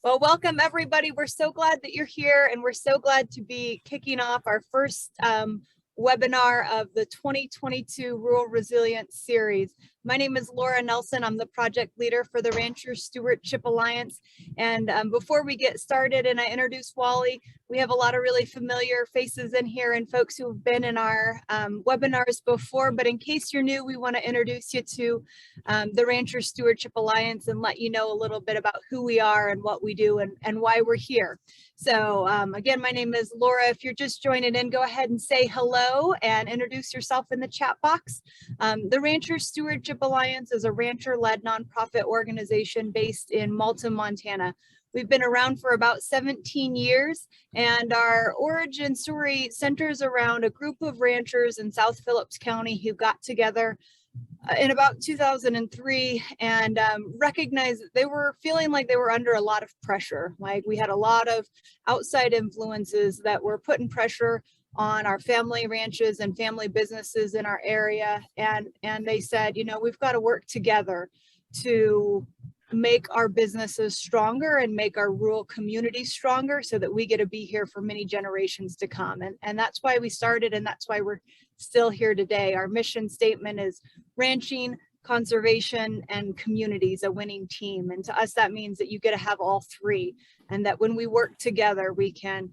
Well, welcome everybody. We're so glad that you're here, and we're so glad to be kicking off our first webinar of the 2022 Rural Resilience Series. My name is Laura Nelson. I'm the project leader for the Rancher Stewardship Alliance. And before we get started and I introduce Wally, we have a lot of really familiar faces in here and folks who have been in our webinars before. But in case you're new, we want to introduce you to the Rancher Stewardship Alliance and let you know a little bit about who we are and what we do and why we're here. So again, my name is Laura. If you're just joining in, go ahead and say hello and introduce yourself in the chat box. The Rancher Stewardship Alliance is a rancher-led nonprofit organization based in Malta, Montana. We've been around for about 17 years, and our origin story centers around a group of ranchers in South Phillips County who got together in about 2003 and recognized that they were feeling like they were under a lot of pressure. Like we had a lot of outside influences that were putting pressure on our family ranches and family businesses in our area. And they said, you know, we've got to work together to make our businesses stronger and make our rural communities stronger so that we get to be here for many generations to come. And that's why we started, and that's why we're still here today. Our mission statement is ranching, conservation, and communities, a winning team. And to us, that means that you get to have all three, and that when we work together, we can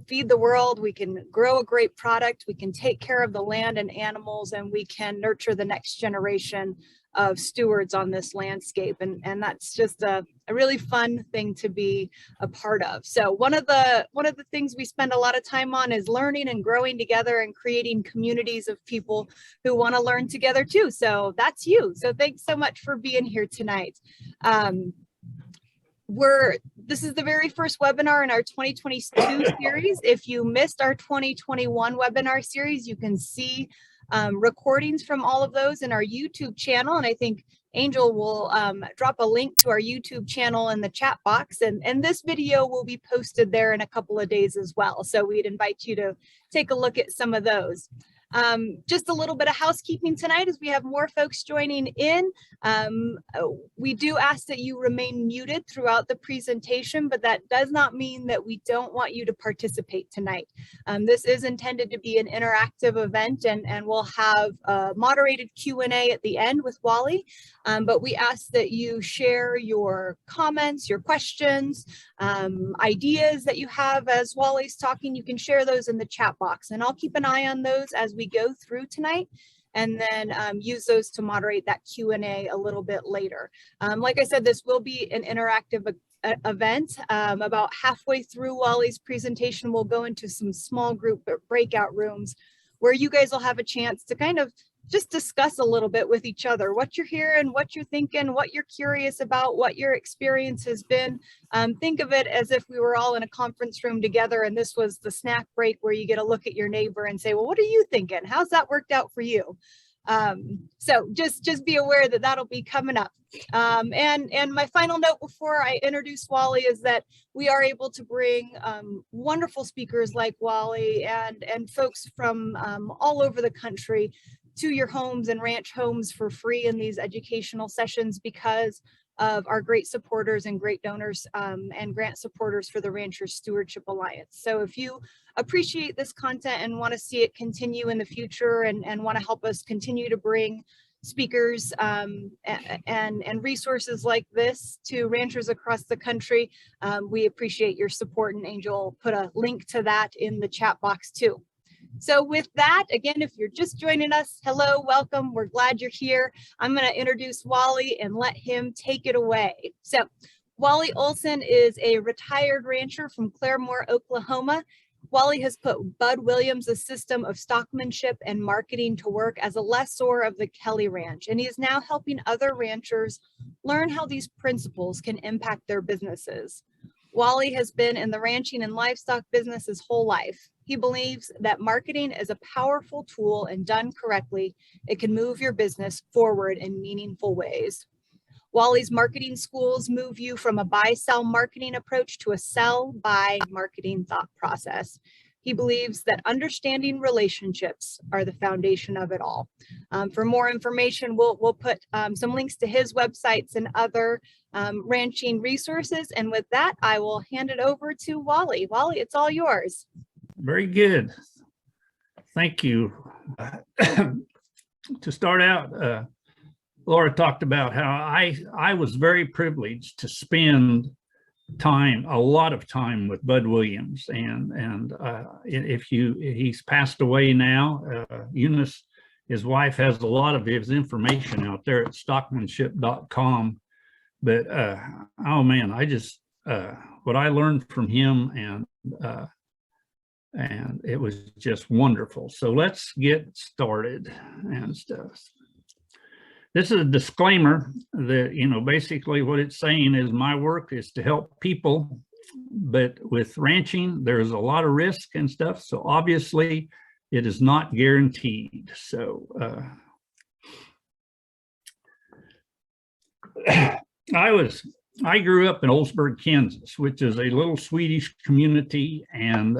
feed the world, we can grow a great product, we can take care of the land and animals, and we can nurture the next generation of stewards on this landscape. And that's just a really fun thing to be a part of. So one of the things we spend a lot of time on is learning and growing together and creating communities of people who want to learn together too. So that's you. So thanks so much for being here tonight. This is the very first webinar in our 2022 series. If you missed our 2021 webinar series, you can see recordings from all of those in our YouTube channel. And I think Angel will drop a link to our YouTube channel in the chat box. And this video will be posted there in a couple of days as well. So we'd invite you to take a look at some of those. Just a little bit of housekeeping tonight as we have more folks joining in. We do ask that you remain muted throughout the presentation, but that does not mean that we don't want you to participate tonight. This is intended to be an interactive event, and we'll have a moderated Q&A at the end with Wally, but we ask that you share your comments, your questions, ideas that you have as Wally's talking. You can share those in the chat box, and I'll keep an eye on those as we go through tonight, and then use those to moderate that Q&A a little bit later. Like I said, this will be an interactive event. About halfway through Wally's presentation, we'll go into some small group breakout rooms where you guys will have a chance to kind of just discuss a little bit with each other what you're hearing, what you're thinking, what you're curious about, what your experience has been. Think of it as if we were all in a conference room together and this was the snack break where you get a look at your neighbor and say, well, what are you thinking? How's that worked out for you? So just be aware that that'll be coming up. And my final note before I introduce Wally is that we are able to bring wonderful speakers like Wally and folks from all over the country to your homes and ranch homes for free in these educational sessions because of our great supporters and great donors and grant supporters for the Rancher Stewardship Alliance. So if you appreciate this content and want to see it continue in the future and want to help us continue to bring speakers and resources like this to ranchers across the country, we appreciate your support, and Angel put a link to that in the chat box too. So with that, again, if you're just joining us, hello, welcome. We're glad you're here. I'm going to introduce Wally and let him take it away. So Wally Olson is a retired rancher from Claremore, Oklahoma. Wally has put Bud Williams' system of stockmanship and marketing to work as a lessor of the Kelly Ranch, and he is now helping other ranchers learn how these principles can impact their businesses. Wally has been in the ranching and livestock business his whole life. He believes that marketing is a powerful tool, and done correctly, it can move your business forward in meaningful ways. Wally's marketing schools move you from a buy-sell marketing approach to a sell-buy marketing thought process. He believes that understanding relationships are the foundation of it all. For more information, we'll put some links to his websites and other ranching resources. And with that, I will hand it over to Wally. Wally, it's all yours. Very good. Thank you. To start out, Laura talked about how I was very privileged to spend a lot of time with Bud Williams, and he's passed away now. Eunice, his wife, has a lot of his information out there at stockmanship.com. But oh man, I just what I learned from him, and it was just wonderful. So let's get started and stuff. This is a disclaimer that, basically what it's saying is my work is to help people, but with ranching, there's a lot of risk and stuff. So obviously it is not guaranteed. So I grew up in Oldsburg, Kansas, which is a little Swedish community, and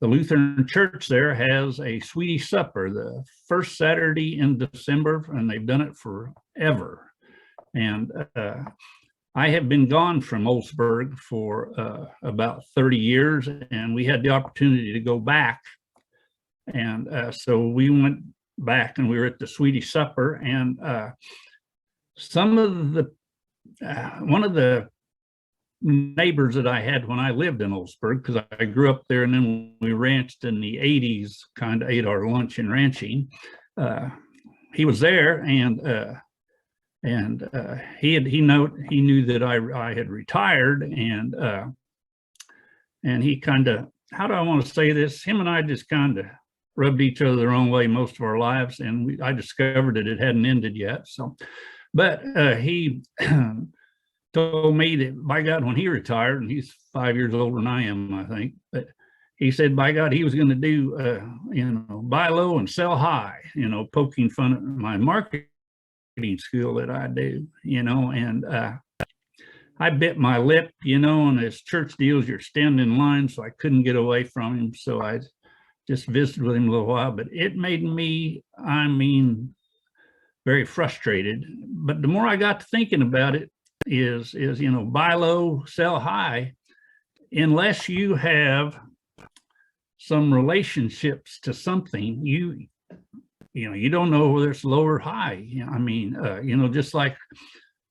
the Lutheran church there has a Swedish supper the first Saturday in December, and they've done it forever. And I have been gone from Oldsburg for about 30 years, and we had the opportunity to go back. And so we went back, and we were at the Swedish supper, and one of the neighbors that I had when I lived in Oldsburg, because I grew up there, and then we ranched in the 80s, kind of ate our lunch in ranching. He was there, and he knew that I had retired, and he kind of, how do I want to say this? Him and I just kind of rubbed each other the wrong way most of our lives, and I discovered that it hadn't ended yet. So, but he told me that, by God, when he retired, and he's 5 years older than I am, I think, but he said, by God, he was going to do, buy low and sell high, poking fun at my marketing skill that I do, and I bit my lip, and as church deals, you're standing in line, so I couldn't get away from him. So I just visited with him a little while, but it made me, very frustrated. But the more I got to thinking about it, is buy low, sell high, unless you have some relationships to something, you don't know whether it's low or high. Just like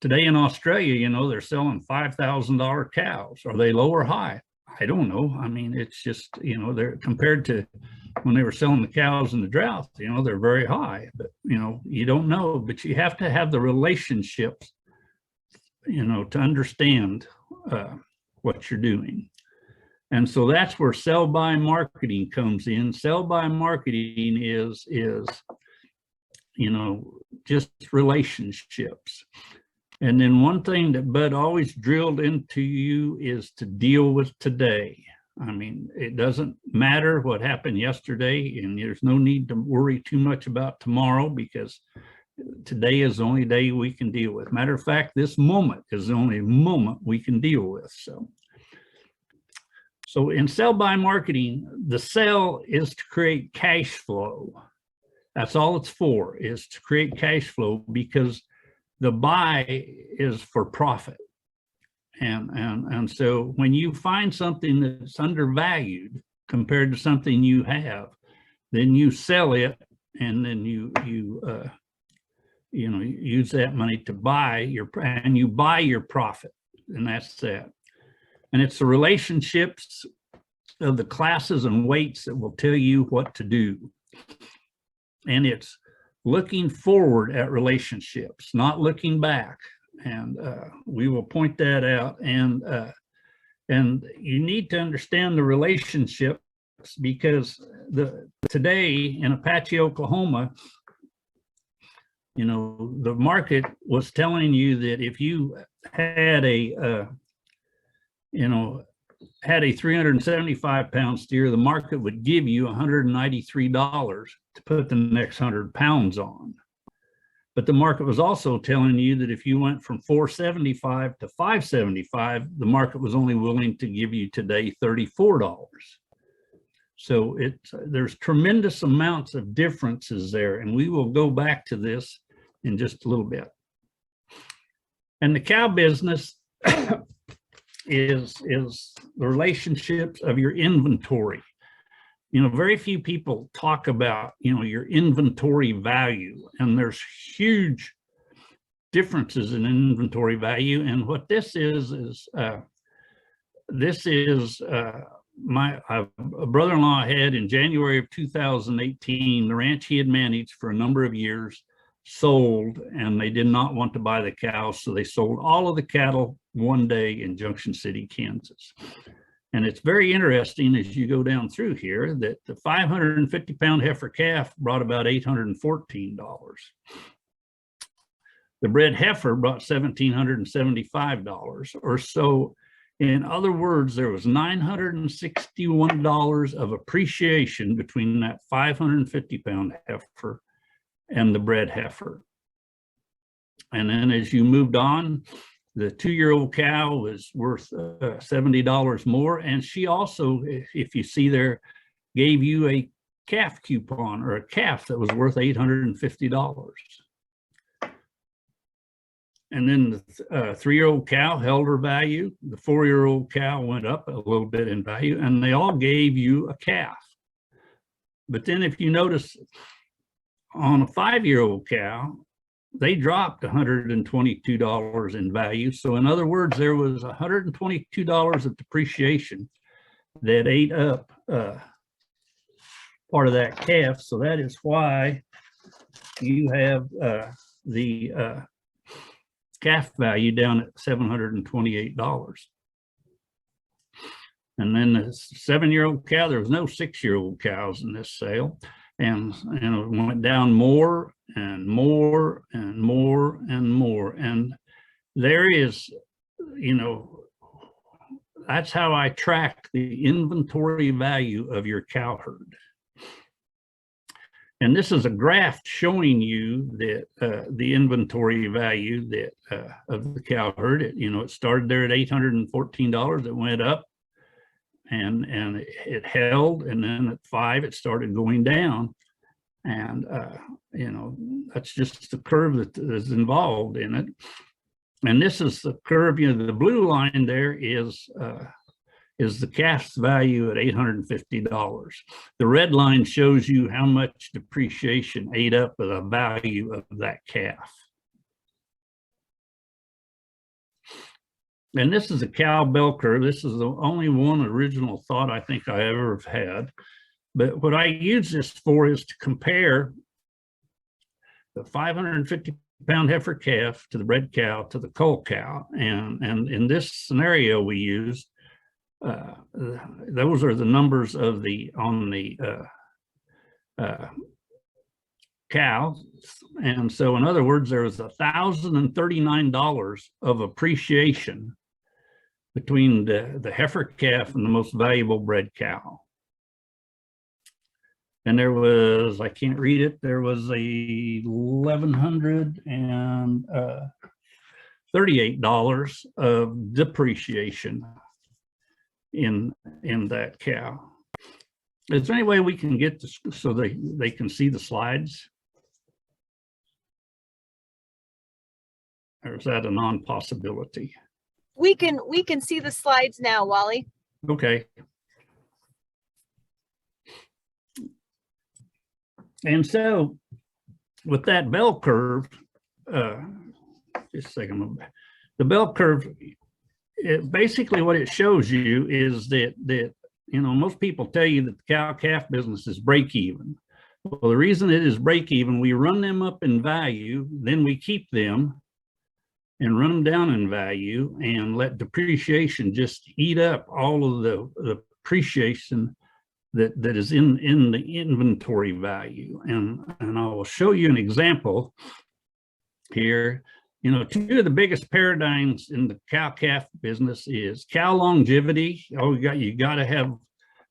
today in Australia, they're selling $5,000 cows. Are they low or high? I don't know. It's just, they're compared to when they were selling the cows in the drought, they're very high, but you don't know. But you have to have the relationships to understand what you're doing. And so that's where sell by marketing comes in. Sell by marketing is just relationships. And then one thing that Bud always drilled into you is to deal with today. It doesn't matter what happened yesterday, and there's no need to worry too much about tomorrow, because today is the only day we can deal with. Matter of fact, this moment is the only moment we can deal with. So in sell by marketing, the sell is to create cash flow. That's all it's for, is to create cash flow, because the buy is for profit. And so when you find something that's undervalued compared to something you have, then you sell it, and then you use that money to buy your profit, and that's that. And it's the relationships of the classes and weights that will tell you what to do. And it's looking forward at relationships, not looking back. And we will point that out. And you need to understand the relationships, because today in Apache, Oklahoma, the market was telling you that if you had a 375 pound steer, the market would give you $193 to put the next 100 pounds on. But the market was also telling you that if you went from 475 to 575, the market was only willing to give you today $34. So there's tremendous amounts of differences there, and we will go back to this in just a little bit. And the cow business is the relationships of your inventory. You know, very few people talk about, you know, your inventory value, and there's huge differences in inventory value. And what this is my brother-in-law had in January of 2018, the ranch he had managed for a number of years sold, and they did not want to buy the cows, so they sold all of the cattle one day in Junction City, Kansas. And it's very interesting as you go down through here that the 550-pound heifer calf brought about $814. The bred heifer brought $1,775 or so. In other words, there was $961 of appreciation between that 550-pound heifer and the bred heifer. And then as you moved on, the 2-year-old cow was worth $70 more. And she also, if you see there, gave you a calf coupon or a calf that was worth $850. And then the 3-year-old cow held her value. The 4-year-old cow went up a little bit in value, and they all gave you a calf. But then if you notice on a 5-year-old cow, they dropped $122 in value. So in other words, there was $122 of depreciation that ate up part of that calf. So that is why you have the calf value down at $728. And then the 7-year-old cow, there was no 6-year-old cows in this sale. And it went down more and more and more and more. And there is, you know, that's how I track the inventory value of your cow herd. And this is a graph showing you that the inventory value that of the cow herd. It started there at $814. It went up, and it held, and then at 5 it started going down. And that's just the curve that is involved in it. And this is the curve. The blue line there is the calf's value at $850. The red line shows you how much depreciation ate up of the value of that calf. And this is a cow bell curve. This is the only one original thought I think I ever have had. But what I use this for is to compare the 550-pound heifer calf to the bred cow to the cull cow. And in this scenario we used, those are the numbers of on the cows. And so in other words, there was $1,039 of appreciation between the heifer calf and the most valuable bred cow. And there was, I can't read it, there was $1,138 of depreciation in that cow. Is there any way we can get this so they can see the slides? Or is that a non-possibility? We can see the slides now, Wally. Okay. And so with that bell curve, just a second, the bell curve, basically what it shows you is that most people tell you that the cow-calf business is break even. Well, the reason it is break even, we run them up in value, then we keep them and run them down in value and let depreciation just eat up all of the appreciation that is in the inventory value. And I will show you an example here. Two of the biggest paradigms in the cow-calf business is cow longevity. You got to have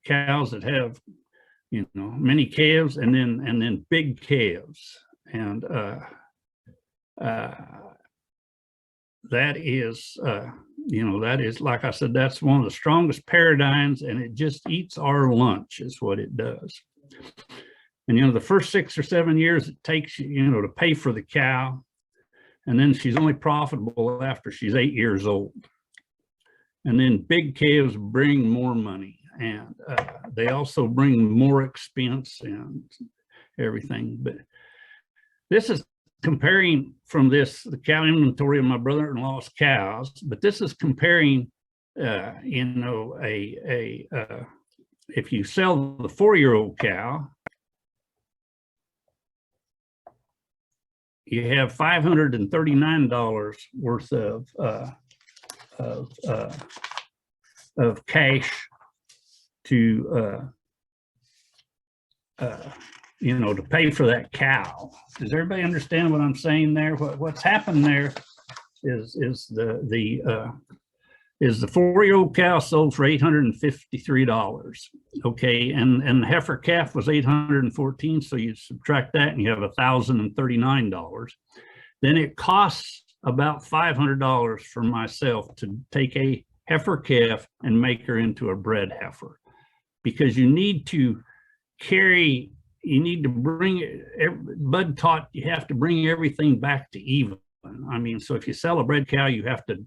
cows that have, many calves and then big calves. And that is, that is, like I said, that's one of the strongest paradigms, and it just eats our lunch is what it does. And, the first 6 or 7 years it takes, to pay for the cow, and then she's only profitable after she's 8 years old. And then big calves bring more money, and they also bring more expense and everything. But this is comparing from the cow inventory of my brother-in-law's cows, but this is comparing, if you sell the 4-year-old cow, you have $539 worth of cash to to pay for that cow. Does everybody understand what I'm saying there? What's happened there is the 4-year-old cow sold for $853. Okay, and the heifer calf was $814. So you subtract that and you have $1,039. Then it costs about $500 for myself to take a heifer calf and make her into a bred heifer, because you need to bring, Bud taught you have to bring everything back to even. I mean, so if you sell a bred cow, you have to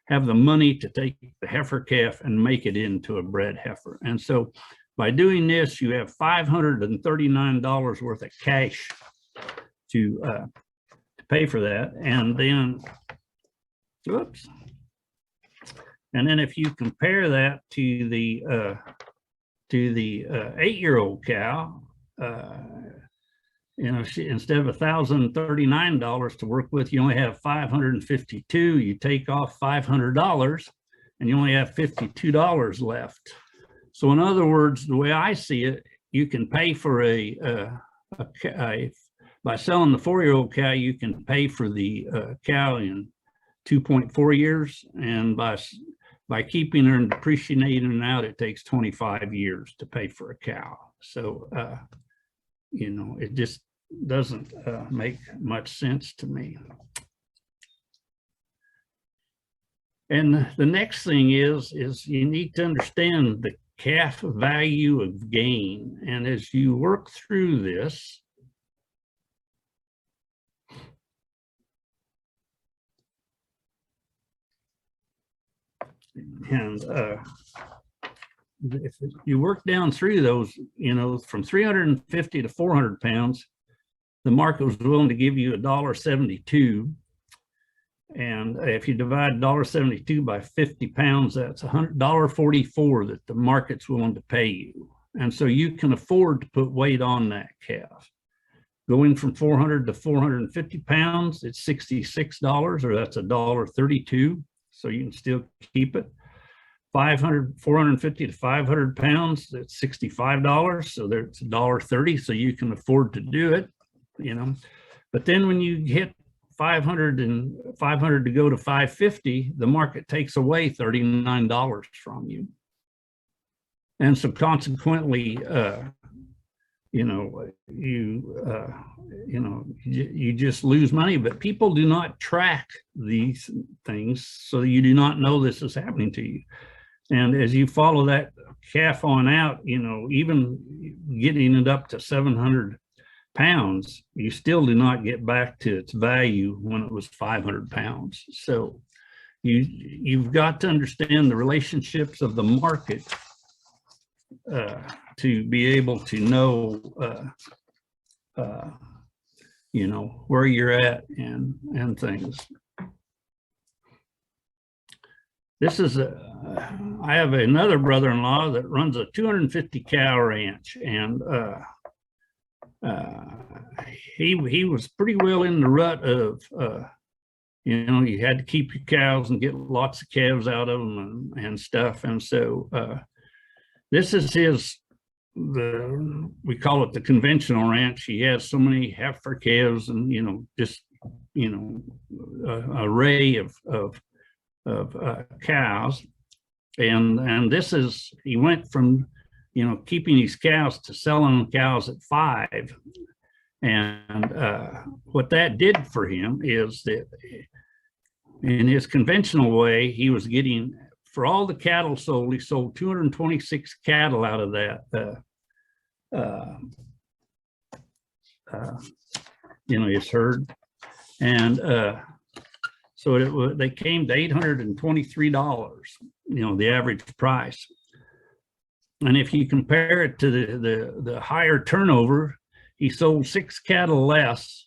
have the money to take the heifer calf and make it into a bred heifer. And so by doing this, you have $539 worth of cash to pay for that. And then, whoops. And then if you compare that to the 8-year-old cow, instead of $1,039 to work with, you only have 552. You take off $500 and you only have $52 left. So in other words, the way I see it, you can pay for by selling the 4-year-old cow, you can pay for the cow in 2.4 years, and by keeping her and depreciating her out, it takes 25 years to pay for a cow. So it just doesn't make much sense to me. And the next thing is you need to understand the calf value of gain. And as you work through this, and if you work down through those, from 350 to 400 pounds, the market was willing to give you $1.72. And if you divide $1.72 by 50 pounds, that's $100.44 that the market's willing to pay you. And so you can afford to put weight on that calf. Going from 400 to 450 pounds, it's $66, or that's $1.32. So you can still keep it. 450 to 500 pounds, that's $65. So there's $1.30. So you can afford to do it, But then when you hit 500 to go to 550, the market takes away $39 from you. And so consequently, you just lose money. But people do not track these things, so you do not know this is happening to you. And as you follow that calf on out, even getting it up to 700 pounds, you still do not get back to its value when it was 500 pounds. So you've got to understand the relationships of the market to be able to know, where you're at and things. This is I have another brother-in-law that runs a 250 cow ranch, and he was pretty well in the rut of, you had to keep your cows and get lots of calves out of them and stuff. And so this is we call it the conventional ranch. He has so many heifer calves and, just, an array of cows. And this is, he went from, keeping these cows to selling cows at 5. And what that did for him is that In his conventional way, he was getting, for all the cattle sold, he sold 226 cattle out of that, his herd. And so they came to $823, the average price. And if you compare it to the higher turnover, he sold 6 cattle less,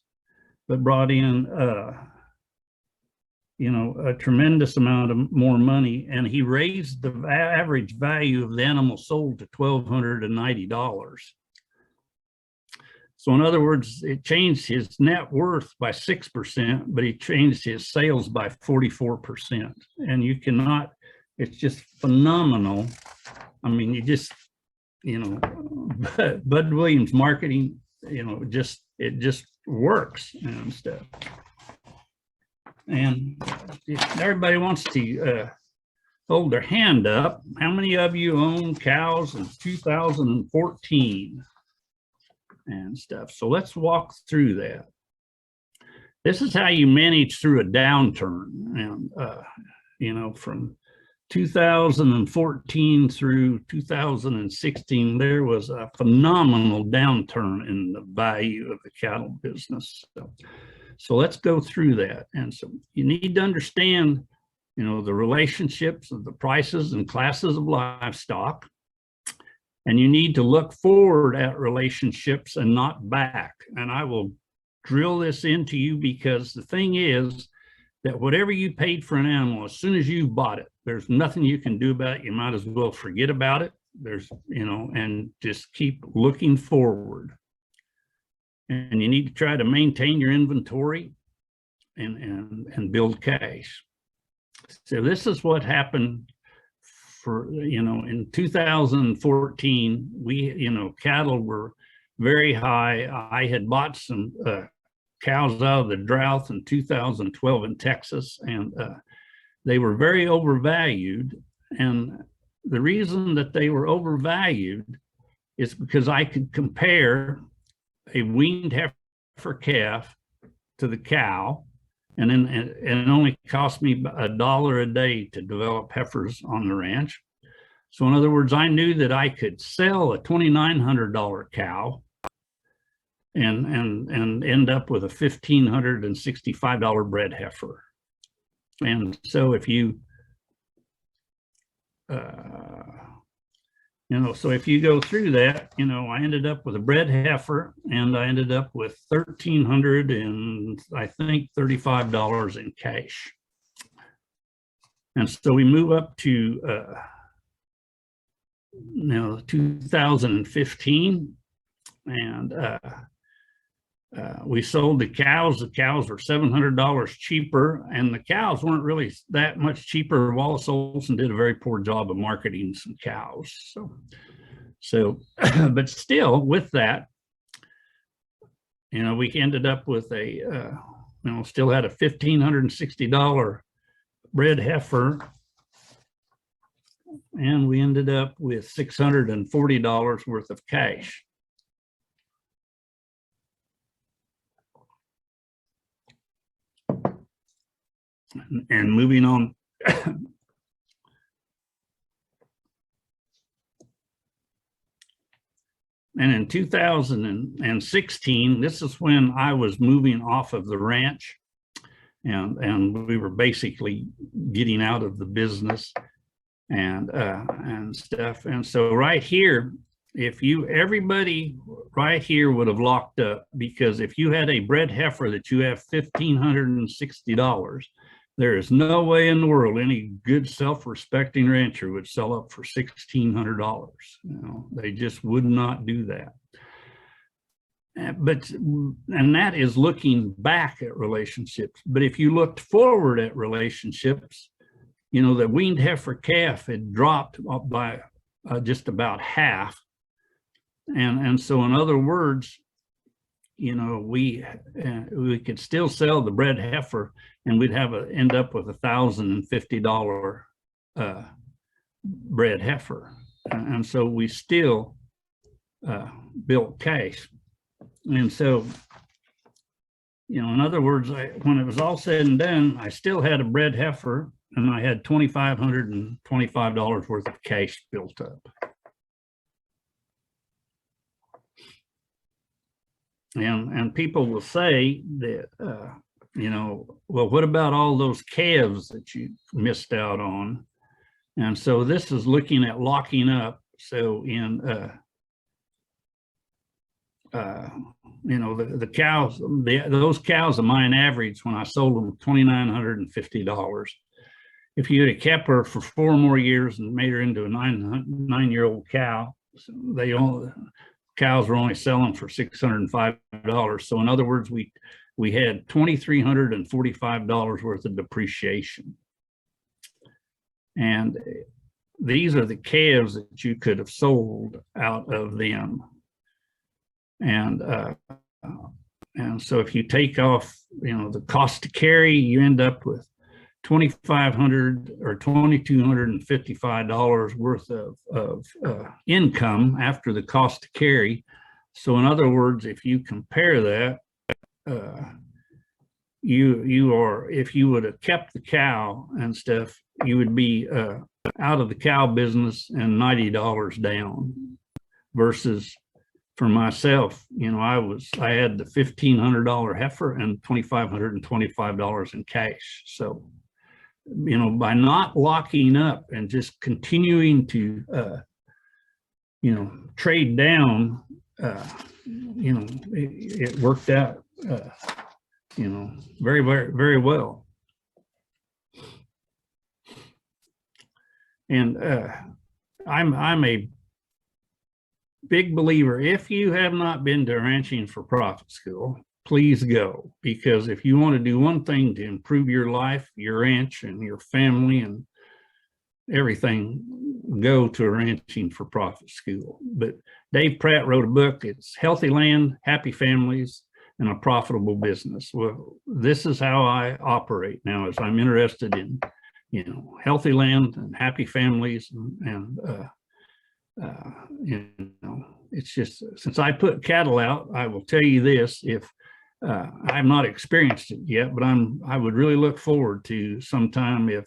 but brought in, a tremendous amount of more money, and he raised the average value of the animal sold to $1,290. So in other words, it changed his net worth by 6%, but he changed his sales by 44%. And you cannot, it's just phenomenal. I mean, Bud Williams marketing, it just works and stuff. And everybody wants to hold their hand up. How many of you own cows in 2014 and stuff? So let's walk through that. This is how you manage through a downturn. And, from 2014 through 2016, there was a phenomenal downturn in the value of the cattle business. So let's go through that. And so you need to understand, the relationships of the prices and classes of livestock. And you need to look forward at relationships and not back. And I will drill this into you, because the thing is that whatever you paid for an animal, as soon as you bought it, there's nothing you can do about it. You might as well forget about it. And just keep looking forward. And you need to try to maintain your inventory and build cash. So this is what happened for, in 2014, cattle were very high. I had bought some cows out of the drought in 2012 in Texas, and they were very overvalued. And the reason that they were overvalued is because I could compare a weaned heifer calf to the cow, and then it only cost me $1 a day to develop heifers on the ranch. So in other words, I knew that I could sell a $2,900 cow and end up with a $1,565 bred heifer. And so if you so if you go through that, I ended up with a bred heifer, and I ended up with $1,335 in cash. And so we move up to 2015, and we sold the cows. The cows were $700 cheaper, and the cows weren't really that much cheaper. Wally Olson did a very poor job of marketing some cows. So, but still, with that, we ended up with still had a $1,560 bred heifer, and we ended up with $640 worth of cash. And moving on. And in 2016, this is when I was moving off of the ranch, and we were basically getting out of the business and stuff. And so right here, everybody right here would have locked up, because if you had a bred heifer that you have $1,560, there is no way in the world any good self-respecting rancher would sell up for $1,600. They just would not do that. And that is looking back at relationships. But if you looked forward at relationships, the weaned heifer calf had dropped by just about half. And so in other words, we could still sell the bred heifer, and we'd end up with $1,050 bred heifer. And so we still built cash. And so, in other words, when it was all said and done, I still had a bred heifer and I had $2,525 worth of cash built up. And people will say that, well, what about all those calves that you missed out on? And so this is looking at locking up. So in, the cows, those cows of mine averaged when I sold them $2,950. If you had kept her for 4 more years and made her into a 9-year-old cow, cows were only selling for $605. So in other words, we had $2,345 worth of depreciation. And these are the calves that you could have sold out of them. And so if you take off, the cost to carry, you end up with $2,500 or $2,255 worth of income after the cost to carry. So in other words, if you compare that, if you would have kept the cow and stuff, you would be out of the cow business and $90 down. Versus for myself, I had the $1,500 heifer and $2,525 in cash. So, by not locking up and just continuing to, trade down, it worked out, very, very, very well. And I'm a big believer. If you have not been to Ranching for Profit School, please go, because if you want to do one thing to improve your life, your ranch and your family and everything, go to a Ranching for Profit School. But Dave Pratt wrote a book. It's Healthy Land, Happy Families, and a Profitable Business. Well, this is how I operate now, as I'm interested in, healthy land and happy families, and it's just, since I put cattle out, I will tell you this, if I've not experienced it yet, but I would really look forward to sometime if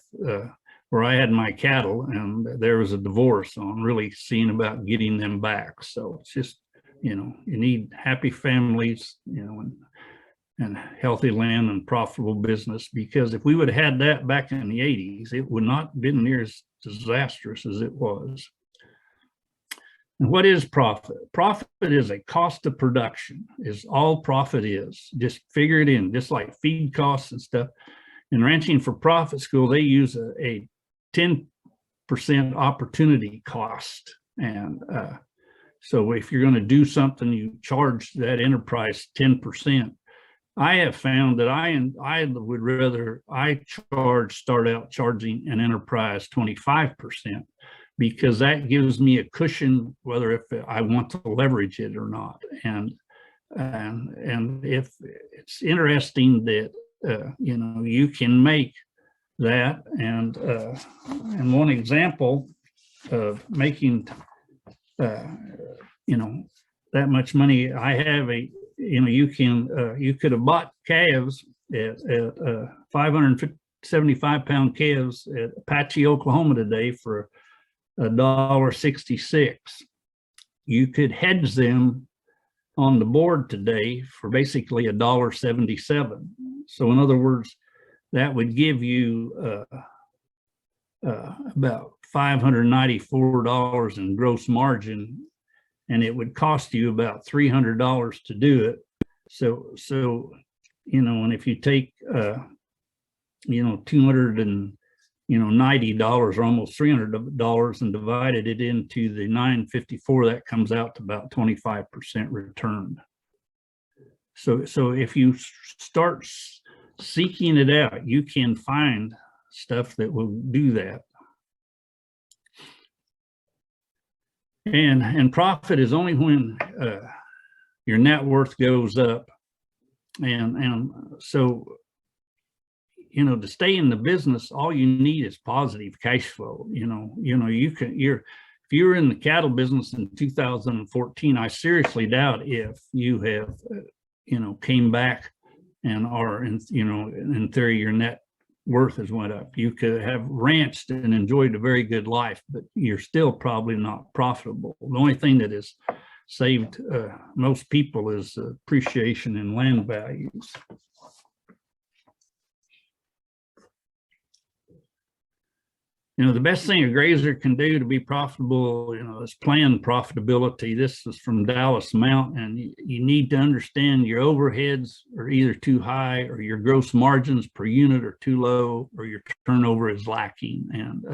where I had my cattle and there was a divorce, on really seeing about getting them back. So it's just, you need happy families, and healthy land and profitable business, because if we would have had that back in the 80s, it would not have been near as disastrous as it was. And what is profit? Profit is a cost of production, is all profit is. Just figure it in, just like feed costs and stuff. In Ranching for Profit School, they use a 10% opportunity cost. And so if you're going to do something, you charge that enterprise 10%. I have found that I would rather start out charging an enterprise 25%. Because that gives me a cushion, whether if I want to leverage it or not. And if it's interesting that, you can make that. And one example of making, that much money, I have you could have bought calves at 575-pound calves at Apache, Oklahoma today for $1.66. You could hedge them on the board today for basically $1.77. So in other words, that would give you about $594 in gross margin, and it would cost you about $300 to do it. So and if you take $290 or almost $300 and divided it into the 954, that comes out to about 25% return. So if you start seeking it out, you can find stuff that will do that. And profit is only when your net worth goes up. And so, to stay in the business, all you need is positive cash flow. If you're in the cattle business in 2014, I seriously doubt if you have, came back or in theory, your net worth has went up. You could have ranched and enjoyed a very good life, but you're still probably not profitable. The only thing that has saved most people is appreciation in land values. The best thing a grazer can do to be profitable, is plan profitability. This is from Dallas Mount, and you need to understand your overheads are either too high, or your gross margins per unit are too low, or your turnover is lacking. And,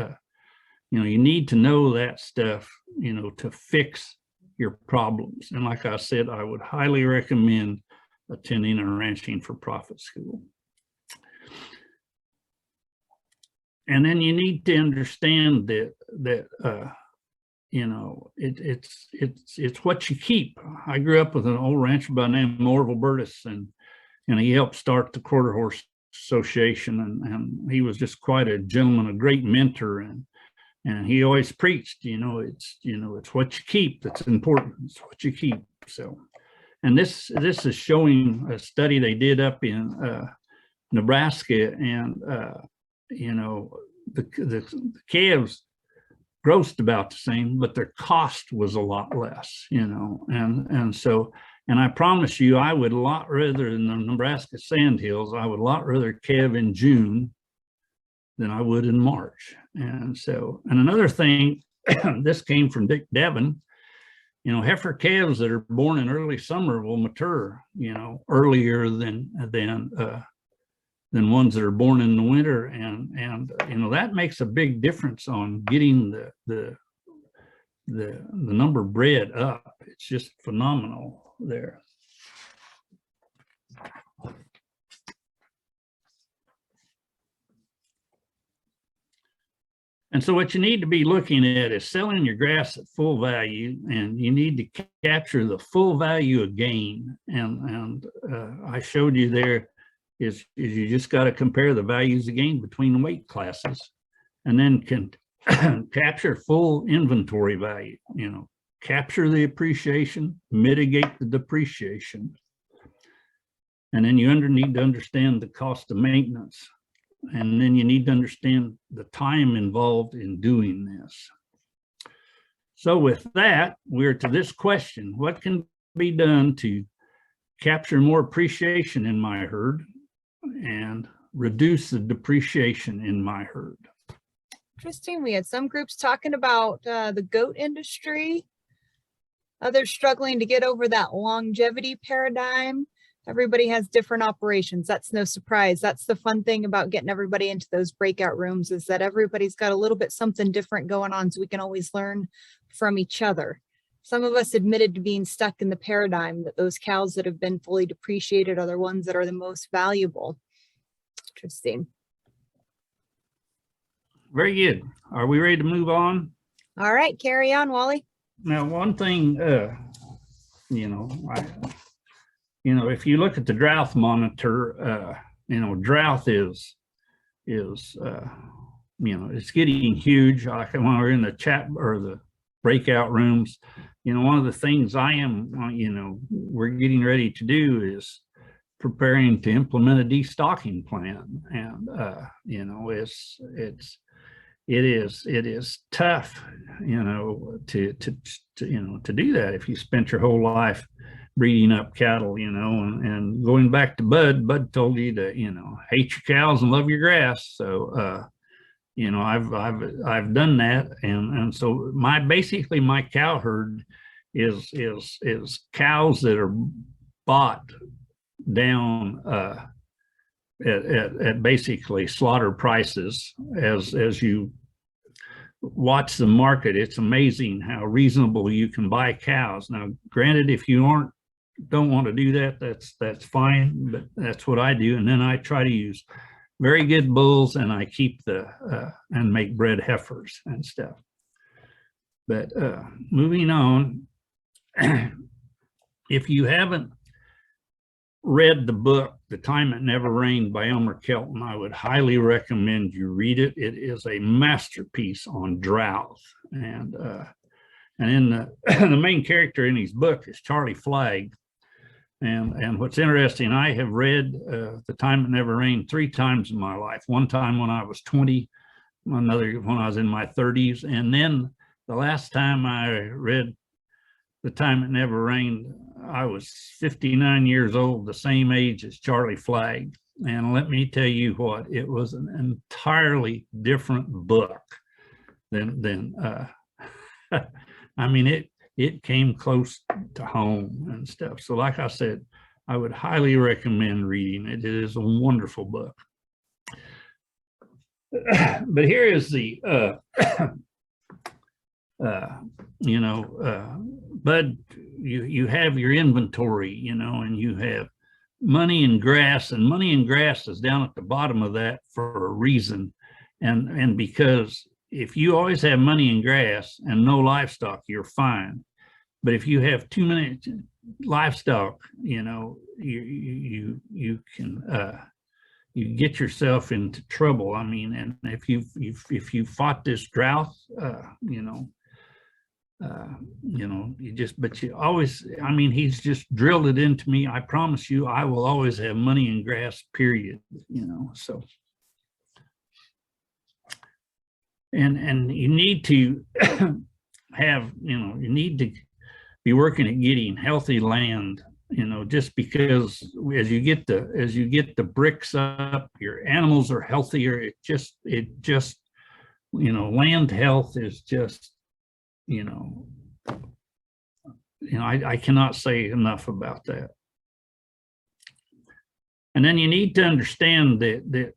you need to know that stuff, to fix your problems. And like I said, I would highly recommend attending a Ranching for Profit school. And then you need to understand that it's what you keep. I grew up with an old rancher by the name of Orville Burtis, and he helped start the Quarter Horse Association, and he was just quite a gentleman, a great mentor, and he always preached, it's what you keep that's important. It's what you keep. So, and this is showing a study they did up in Nebraska, and the calves grossed about the same, but their cost was a lot less, and so I promise you, I would a lot rather in the Nebraska sandhills, I would a lot rather calve in June than I would in March. And another thing, this came from Dick Devon, heifer calves that are born in early summer will mature, earlier than ones that are born in the winter, and that makes a big difference on getting the number bred up. It's just phenomenal there. And so what you need to be looking at is selling your grass at full value, and you need to capture the full value of gain. And I showed you there is you just got to compare the values of gain between the weight classes, and then can capture full inventory value, capture the appreciation, mitigate the depreciation. And then you need to understand the cost of maintenance. And then you need to understand the time involved in doing this. So with that, we're to this question: what can be done to capture more appreciation in my herd and reduce the depreciation in my herd? Interesting. We had some groups talking about the goat industry, others struggling to get over that longevity paradigm. Everybody has different operations. That's no surprise. That's the fun thing about getting everybody into those breakout rooms, is that everybody's got a little bit something different going on, so we can always learn from each other. Some of us admitted to being stuck in the paradigm that those cows that have been fully depreciated are the ones that are the most valuable. Interesting. Very good. Are we ready to move on? All right, carry on, Wally. Now, one thing, if you look at the drought monitor, drought is it's getting huge. Like when we're in the chat or the breakout rooms, one of the things we're getting ready to do is preparing to implement a destocking plan. And, it is tough, to do that if you spent your whole life breeding up cattle, and going back to Bud told you to, hate your cows and love your grass. So, I've done that. And so basically my cow herd is cows that are bought down, at basically slaughter prices. As you watch the market, it's amazing how reasonable you can buy cows. Now, granted, if you don't want to do that, that's fine, but that's what I do. And then I try to use very good bulls, and I keep and make bred heifers and stuff. But moving on, if you haven't read the book, The Time It Never Rained by Elmer Kelton, I would highly recommend you read it. It is a masterpiece on drought. And in the main character in his book is Charlie Flagg. And what's interesting, I have read The Time It Never Rained 3 times in my life. One time when I was 20, another when I was in my 30s. And then the last time I read The Time It Never Rained, I was 59 years old, the same age as Charlie Flagg. And let me tell you what, it was an entirely different book than I mean, it came close to home and stuff. So like I said, I would highly recommend reading it. It is a wonderful book. But here is the, Bud, you have your inventory, and you have money and grass, and money and grass is down at the bottom of that for a reason. And because if you always have money and grass and no livestock, you're fine. But if you have too many livestock, you can you get yourself into trouble. I mean, and if you fought this drought, but you always, I mean, he's just drilled it into me. I promise you, I will always have money and grass, period, so. And you need to have, you need to be working at getting healthy land, just because as you get the bricks up, your animals are healthier. It just, land health is just, I cannot say enough about that. And then you need to understand that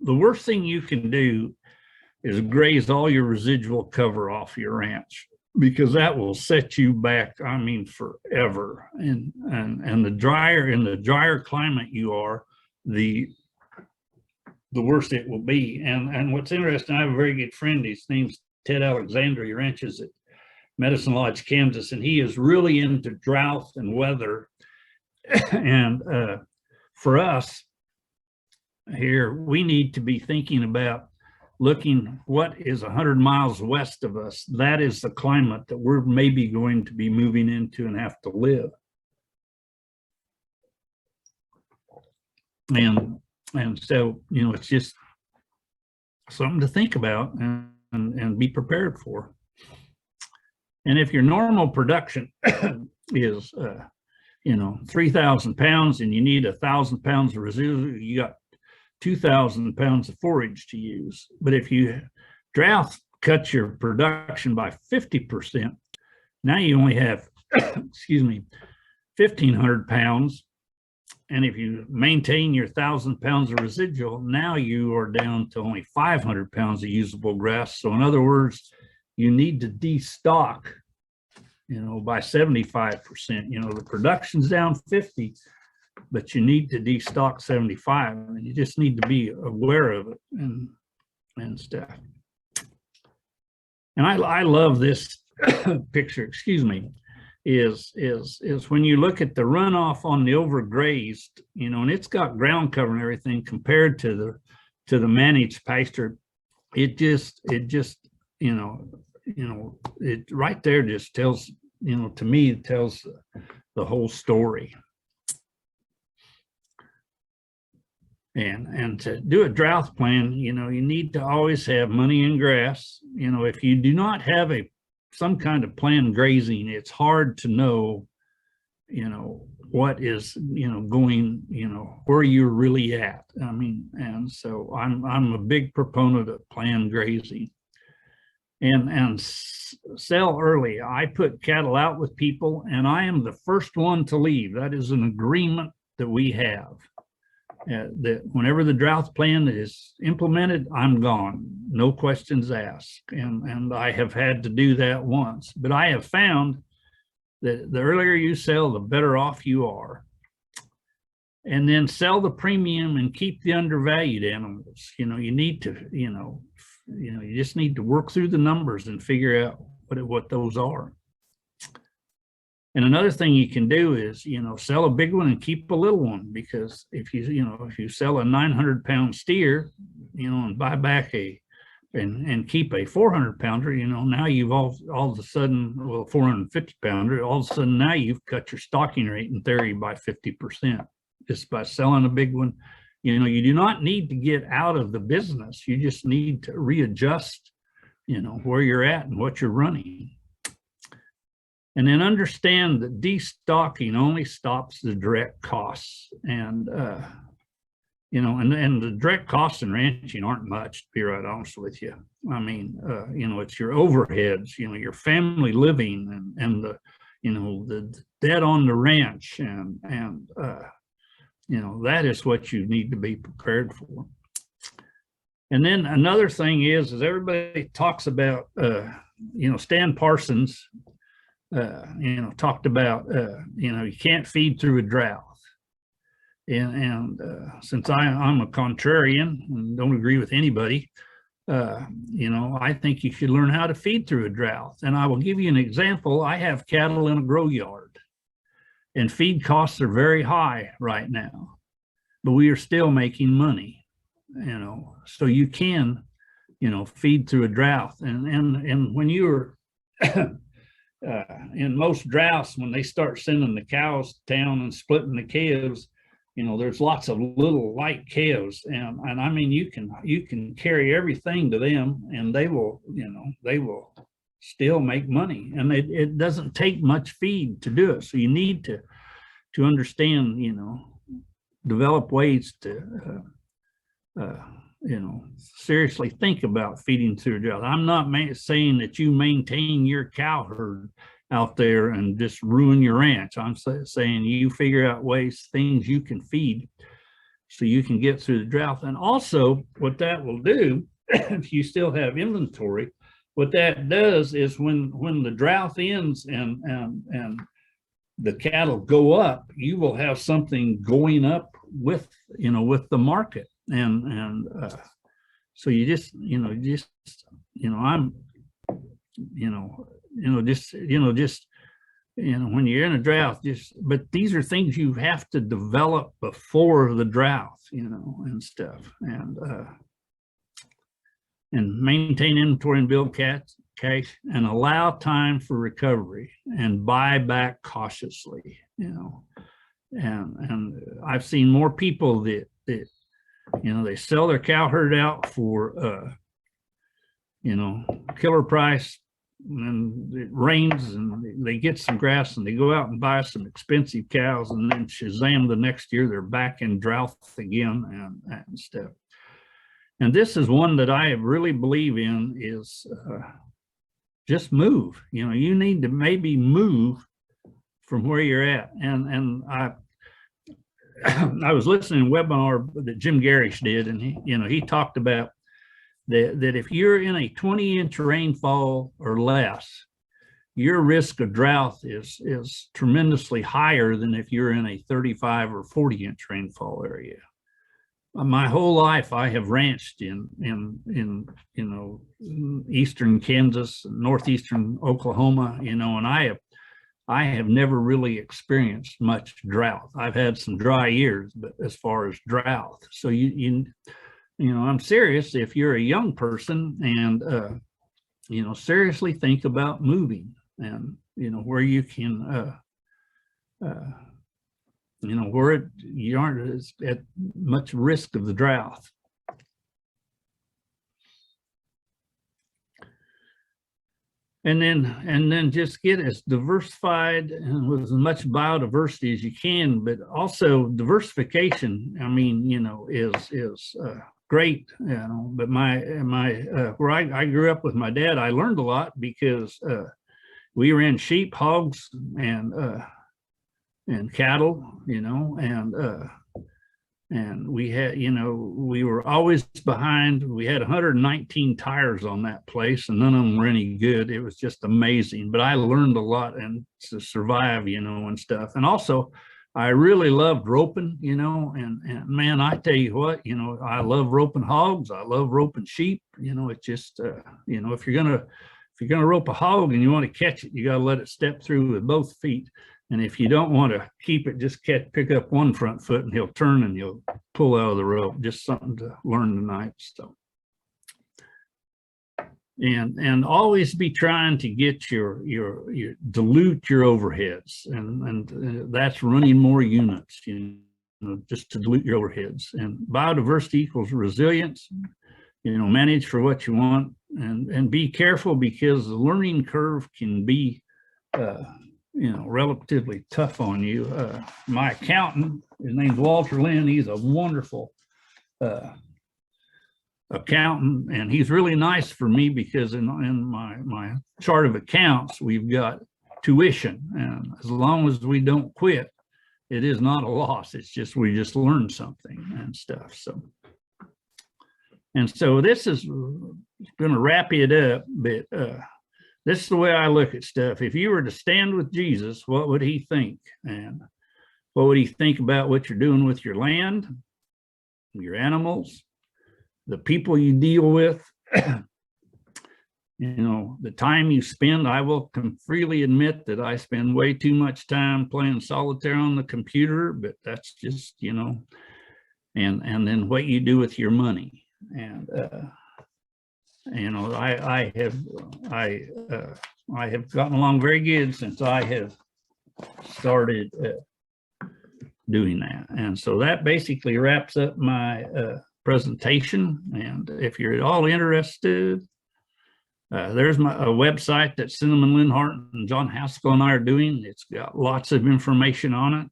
the worst thing you can do is graze all your residual cover off your ranch, because that will set you back, I mean, forever. And the drier climate you are, the worse it will be. And what's interesting, I have a very good friend, his name's Ted Alexander. He ranches at Medicine Lodge, Kansas, and he is really into drought and weather. And for us here, we need to be thinking about looking what is 100 miles west of us. That is the climate that we're maybe going to be moving into and have to live. And so, it's just something to think about and be prepared for. And if your normal production is, 3,000 pounds and you need 1,000 pounds of residual, you got 2,000 pounds of forage to use. But if you drought cuts your production by 50%, now you only have, 1,500 pounds. And if you maintain your 1,000 pounds of residual, now you are down to only 500 pounds of usable grass. So in other words, you need to destock, by 75%. The production's down 50, but you need to destock 75, and you just need to be aware of it and stuff. And I love this picture, is when you look at the runoff on the overgrazed, and it's got ground cover and everything compared to the managed pasture. It right there just tells, to me, it tells the whole story. And to do a drought plan, you need to always have money and grass. If you do not have some kind of planned grazing, it's hard to know, what is, going, where you're really at. I mean, and so I'm a big proponent of planned grazing. And sell early. I put cattle out with people, and I am the first one to leave. That is an agreement that we have. That whenever the drought plan is implemented, I'm gone, no questions asked. And I have had to do that once, but I have found that the earlier you sell, the better off you are. And then sell the premium and keep the undervalued animals. You need to, you just need to work through the numbers and figure out what those are. And another thing you can do is, sell a big one and keep a little one, because if you sell a 900-pound steer, and buy back a and keep a 400 pounder, you know, now you've all of a sudden, well, 450 pounder, all of a sudden now you've cut your stocking rate in theory by 50% just by selling a big one. You know, you do not need to get out of the business. You just need to readjust, you know, where you're at and what you're running. And then understand that destocking only stops the direct costs. And, you know, and the direct costs in ranching aren't much, to be right honest with you. I mean, you know, it's your overheads, you know, your family living and the, you know, the debt on the ranch and you know, that is what you need to be prepared for. And then another thing is everybody talks about, you know, Stan Parsons, you know, talked about, you know, you can't feed through a drought. And since I'm a contrarian and don't agree with anybody, you know, I think you should learn how to feed through a drought. And I will give you an example. I have cattle in a grow yard, and feed costs are very high right now, but we are still making money, you know, so you can, you know, feed through a drought. And when you're in most droughts, when they start sending the cows to town and splitting the calves, you know, there's lots of little light calves, and I mean, you can carry everything to them, and they will, you know, they will still make money, and it doesn't take much feed to do it. So you need to understand, you know, develop ways to, you know, seriously think about feeding through a drought. I'm not saying that you maintain your cow herd out there and just ruin your ranch. I'm saying you figure out ways, things you can feed so you can get through the drought. And also what that will do, if you still have inventory, what that does is when the drought ends and the cattle go up, you will have something going up with, you know, with the market. And so you just, you know, I'm, when you're in a drought, but these are things you have to develop before the drought, you know, and stuff, and maintain inventory and build cash and allow time for recovery and buy back cautiously, you know, and I've seen more people that you know, they sell their cow herd out for, you know, killer price, and it rains and they get some grass and they go out and buy some expensive cows, and then shazam, the next year they're back in drought again and stuff. And this is one that I really believe in is just move. You know, you need to maybe move from where you're at. And I was listening to a webinar that Jim Garish did, and he talked about that if you're in a 20-inch rainfall or less, your risk of drought is tremendously higher than if you're in a 35 or 40-inch rainfall area. My whole life, I have ranched in you know, eastern Kansas, northeastern Oklahoma, you know, and I have never really experienced much drought. I've had some dry years, but as far as drought, so you know, I'm serious. If you're a young person and you know, seriously think about moving, and you know, where you can you know, where you aren't at much risk of the drought. And then just get as diversified and with as much biodiversity as you can, but also diversification, I mean, you know, is great, you know, but where I grew up with my dad, I learned a lot because we ran sheep, hogs, and cattle, you know, and we had, you know, we were always behind. We had 119 tires on that place, and none of them were any good. It was just amazing, but I learned a lot and to survive, you know, and stuff. And also I really loved roping, you know, and man, I tell you what, you know, I love roping hogs. I love roping sheep. You know, it's just, you know, if you're gonna rope a hog and you want to catch it, you got to let it step through with both feet. And if you don't want to keep it, just pick up one front foot and he'll turn and you'll pull out of the rope. Just something to learn tonight. So and always be trying to get your dilute your overheads, and that's running more units, just to dilute your overheads. And biodiversity equals resilience. Manage for what you want, and be careful, because the learning curve can be relatively tough on you. My accountant, his name's Walter Lynn. He's a wonderful accountant, and he's really nice for me, because in my chart of accounts, we've got tuition, and as long as we don't quit, it is not a loss. It's just, we just learn something and stuff. So this is going to wrap it up, but this is the way I look at stuff. If you were to stand with Jesus, what would he think? And what would he think about what you're doing with your land, your animals, the people you deal with, the time you spend? I will freely admit that I spend way too much time playing solitaire on the computer, but that's just, and then what you do with your money. And I have gotten along very good since I have started doing that. And so that basically wraps up my presentation. And if you're at all interested, there's a website that Cinnamon Linhart and John Haskell and I are doing. It's got lots of information on it,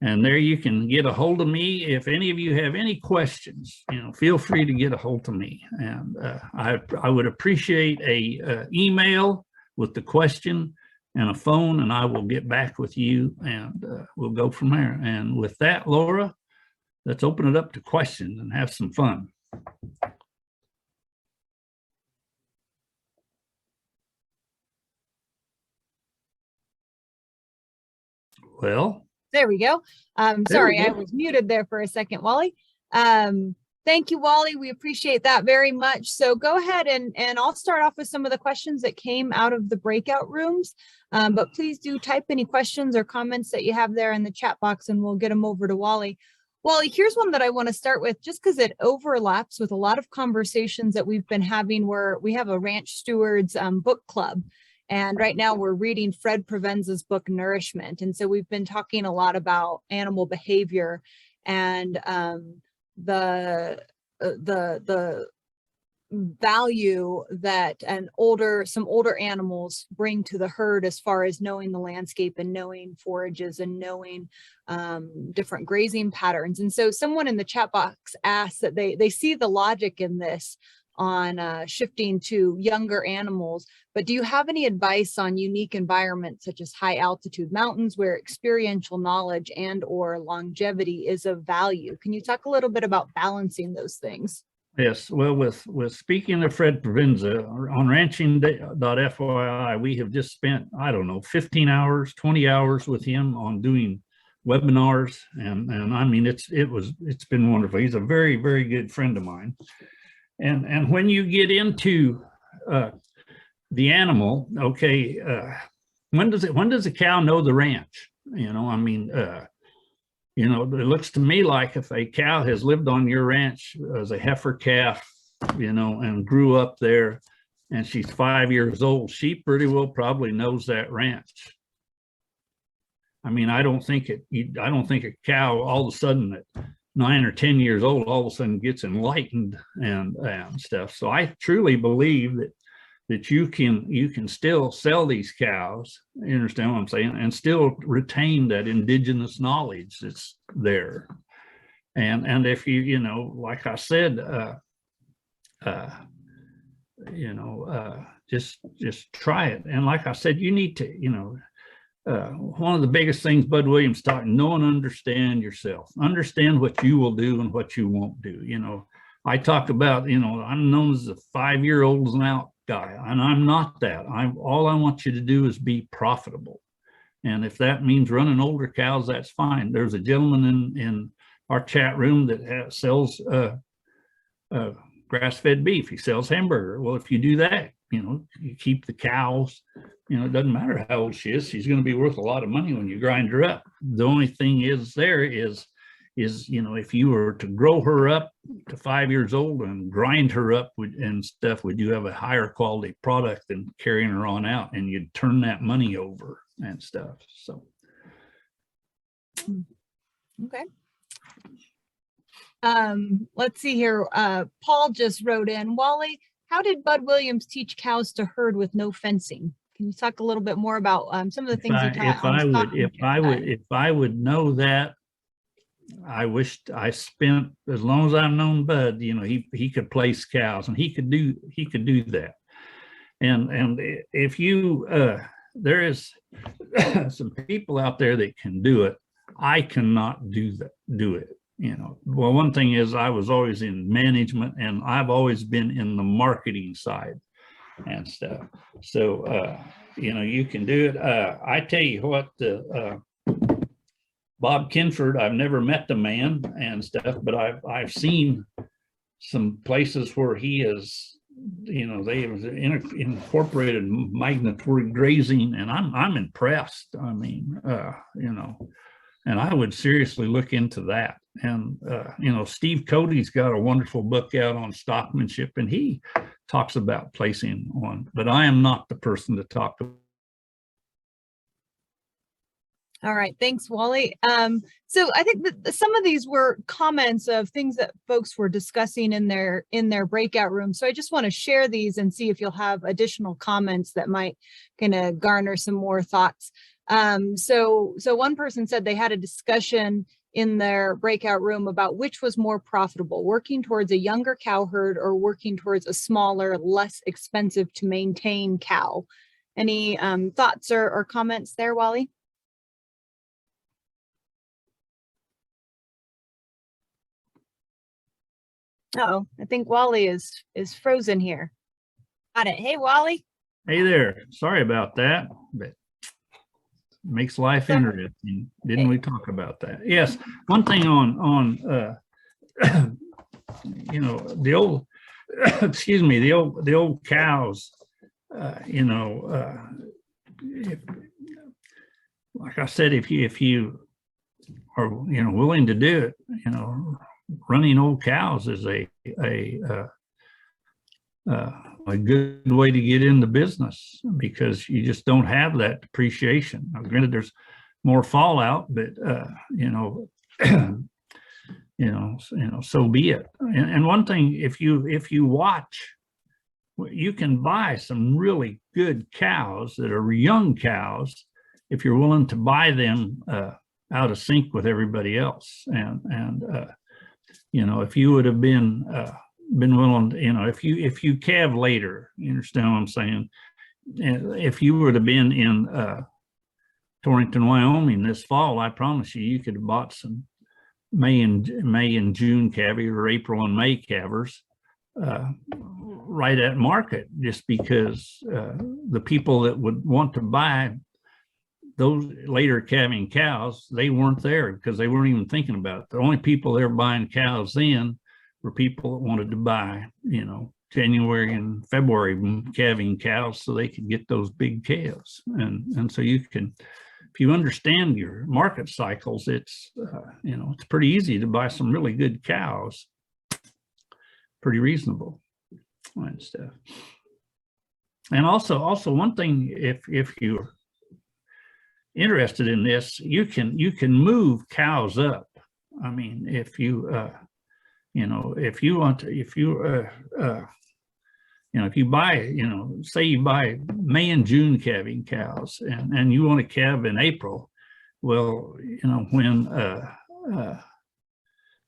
and there you can get a hold of me. If any of you have any questions, feel free to get a hold of me. And I would appreciate a email with the question and a phone, and I will get back with you, and we'll go from there. And with that, Laura, let's open it up to questions and have some fun. Well, there we go. Sorry, I was muted there for a second, Wally. Thank you, Wally. We appreciate that very much. So go ahead and I'll start off with some of the questions that came out of the breakout rooms. But please do type any questions or comments that you have there in the chat box, and we'll get them over to Wally. Wally, here's one that I want to start with, just because it overlaps with a lot of conversations that we've been having, where we have a ranch stewards book club. And right now we're reading Fred Provenza's book, Nourishment. And so we've been talking a lot about animal behavior and the value that some older animals bring to the herd, as far as knowing the landscape and knowing forages and knowing different grazing patterns. And so someone in the chat box asked that they see the logic in this on shifting to younger animals, but do you have any advice on unique environments such as high altitude mountains where experiential knowledge and or longevity is of value? Can you talk a little bit about balancing those things? Yes, well, with speaking of Fred Provenza on ranching.fyi, we have just spent, I don't know, 15 hours, 20 hours with him on doing webinars, and I mean, it's been wonderful. He's a very, very good friend of mine. And when you get into the animal, okay, when does a cow know the ranch? I mean, it looks to me like if a cow has lived on your ranch as a heifer calf, and grew up there, and she's 5 years old, she pretty well probably knows that ranch. I mean, I don't think a cow all of a sudden at 9 or 10 years old all of a sudden gets enlightened and stuff. So I truly believe that you can still sell these cows, you understand what I'm saying, and still retain that indigenous knowledge that's there. And if you like I said, just try it. And like I said, you need to, one of the biggest things Bud Williams taught, know and understand yourself. Understand what you will do and what you won't do. I talk about, I'm known as a 5-year-olds and out guy, and I'm not that. All I want you to do is be profitable. And if that means running older cows, that's fine. There's a gentleman in our chat room that sells grass-fed beef. He sells hamburger. Well, if you do that, you keep the cows, it doesn't matter how old she is, she's going to be worth a lot of money when you grind her up. The only thing is if you were to grow her up to 5 years old and grind her up and stuff, would you have a higher quality product than carrying her on out, and you'd turn that money over and stuff. So. Okay. Let's see here. Paul just wrote in, Wally, how did Bud Williams teach cows to herd with no fencing? Can you talk a little bit more about some of the things he taught? If I would know that, I wished I spent as long as I've known Bud. He could place cows, and he could do that. And if you there is some people out there that can do it. I cannot do it. Well, one thing is I was always in management, and I've always been in the marketing side and stuff. So, you can do it. I tell you what, Bob Kinford, I've never met the man and stuff, but I've seen some places where he is, they have incorporated migratory grazing, and I'm impressed. I mean, and I would seriously look into that. And, Steve Cody's got a wonderful book out on stockmanship, and he talks about placing on, but I am not the person to talk to. All right. Thanks, Wally. So I think that some of these were comments of things that folks were discussing in their breakout room. So I just want to share these and see if you'll have additional comments that might kind of garner some more thoughts. So one person said they had a discussion in their breakout room about which was more profitable, working towards a younger cow herd or working towards a smaller, less expensive to maintain cow. Any thoughts or comments there, Wally? Uh-oh, I think Wally is frozen here. Got it. Hey, Wally. Hey there. Sorry about that, but makes life interesting. Didn't we talk about that? Yes. One thing on the old excuse me, the old cows, like I said, if you are willing to do it, running old cows is a good way to get in the business, because you just don't have that depreciation. Now, granted, there's more fallout, but so be it. And one thing, if you watch, you can buy some really good cows that are young cows if you're willing to buy them out of sync with everybody else. And if you would have been willing, if you calve later, you understand what I'm saying? If you would have been in Torrington, Wyoming this fall, I promise you could have bought some May and June calvers, or April and May calvers right at market, just because the people that would want to buy those later calving cows, they weren't there because they weren't even thinking about it. The only people they were buying cows then were people that wanted to buy, January and February calving cows so they could get those big calves. And so you can, if you understand your market cycles, it's, it's pretty easy to buy some really good cows, pretty reasonable and stuff. And also one thing, if you're interested in this, you can move cows up. I mean, if you buy, say you buy May and June calving cows, and you want to calve in April, well,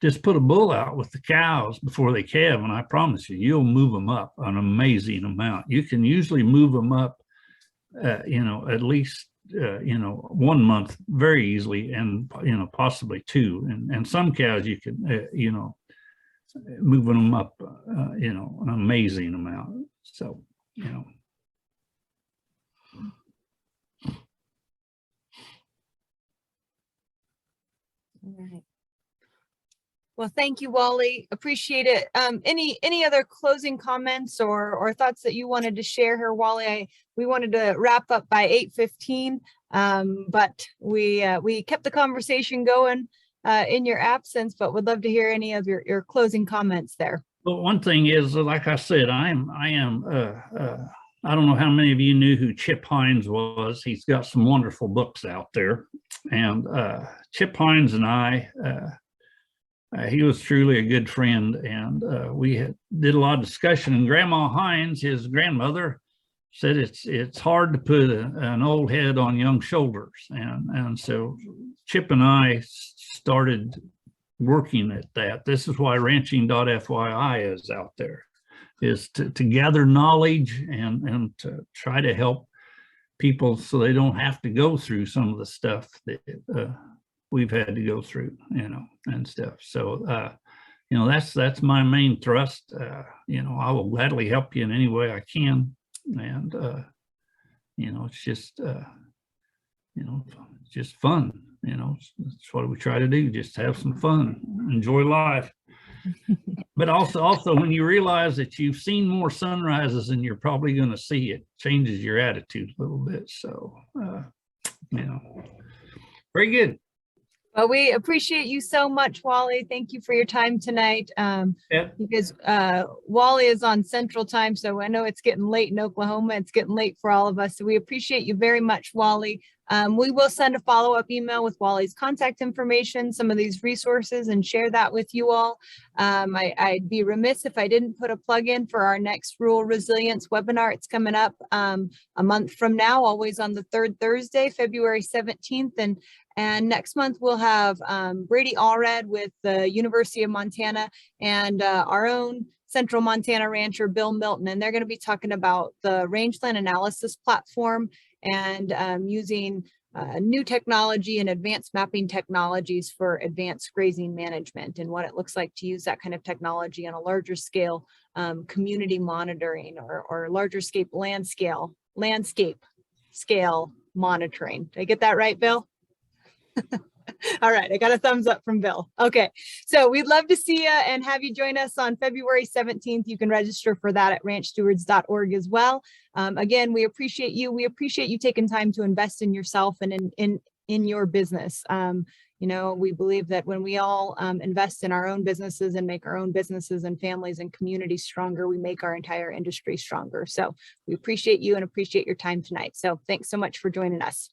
just put a bull out with the cows before they calve, and I promise you'll move them up an amazing amount. You can usually move them up, at least 1 month very easily, and possibly 2, and some cows you can moving them up an amazing amount. So All right. Well, thank you, Wally. Appreciate it. Any other closing comments or thoughts that you wanted to share here, Wally? We wanted to wrap up by 8:15, but we kept the conversation going. in your absence, but would love to hear any of your closing comments there. Well, one thing is, like I said, I don't know how many of you knew who Chip Hines was. He's got some wonderful books out there. And Chip Hines and I, he was truly a good friend. And we did a lot of discussion. And Grandma Hines, his grandmother, said it's hard to put an old head on young shoulders. And so Chip and I started working at that. This is why ranching.fyi is out there, is to gather knowledge and to try to help people so they don't have to go through some of the stuff that we've had to go through, and stuff. So, that's my main thrust. I will gladly help you in any way I can. And, it's just, just fun. That's what we try to do, just have some fun, enjoy life. But also when you realize that you've seen more sunrises than you're probably going to see, it changes your attitude a little bit. So, very good. Well, we appreciate you so much, Wally. Thank you for your time tonight. Because Wally is on Central Time, so I know it's getting late in Oklahoma. It's getting late for all of us. So we appreciate you very much, Wally. We will send a follow-up email with Wally's contact information, some of these resources, and share that with you all. I'd be remiss if I didn't put a plug in for our next Rural Resilience webinar. It's coming up a month from now, always on the third Thursday, February 17th. And next month we'll have Brady Allred with the University of Montana and our own Central Montana rancher, Bill Milton. And they're going to be talking about the rangeland analysis platform and using new technology and advanced mapping technologies for advanced grazing management, and what it looks like to use that kind of technology on a larger scale, community monitoring or larger scale landscape scale monitoring. Did I get that right, Bill? All right, I got a thumbs up from Bill. Okay, so we'd love to see you and have you join us on February 17th. You can register for that at ranchstewards.org as well. Again, we appreciate you. We appreciate you taking time to invest in yourself and in your business. We believe that when we all invest in our own businesses and make our own businesses and families and communities stronger, we make our entire industry stronger. So we appreciate you and appreciate your time tonight. So thanks so much for joining us.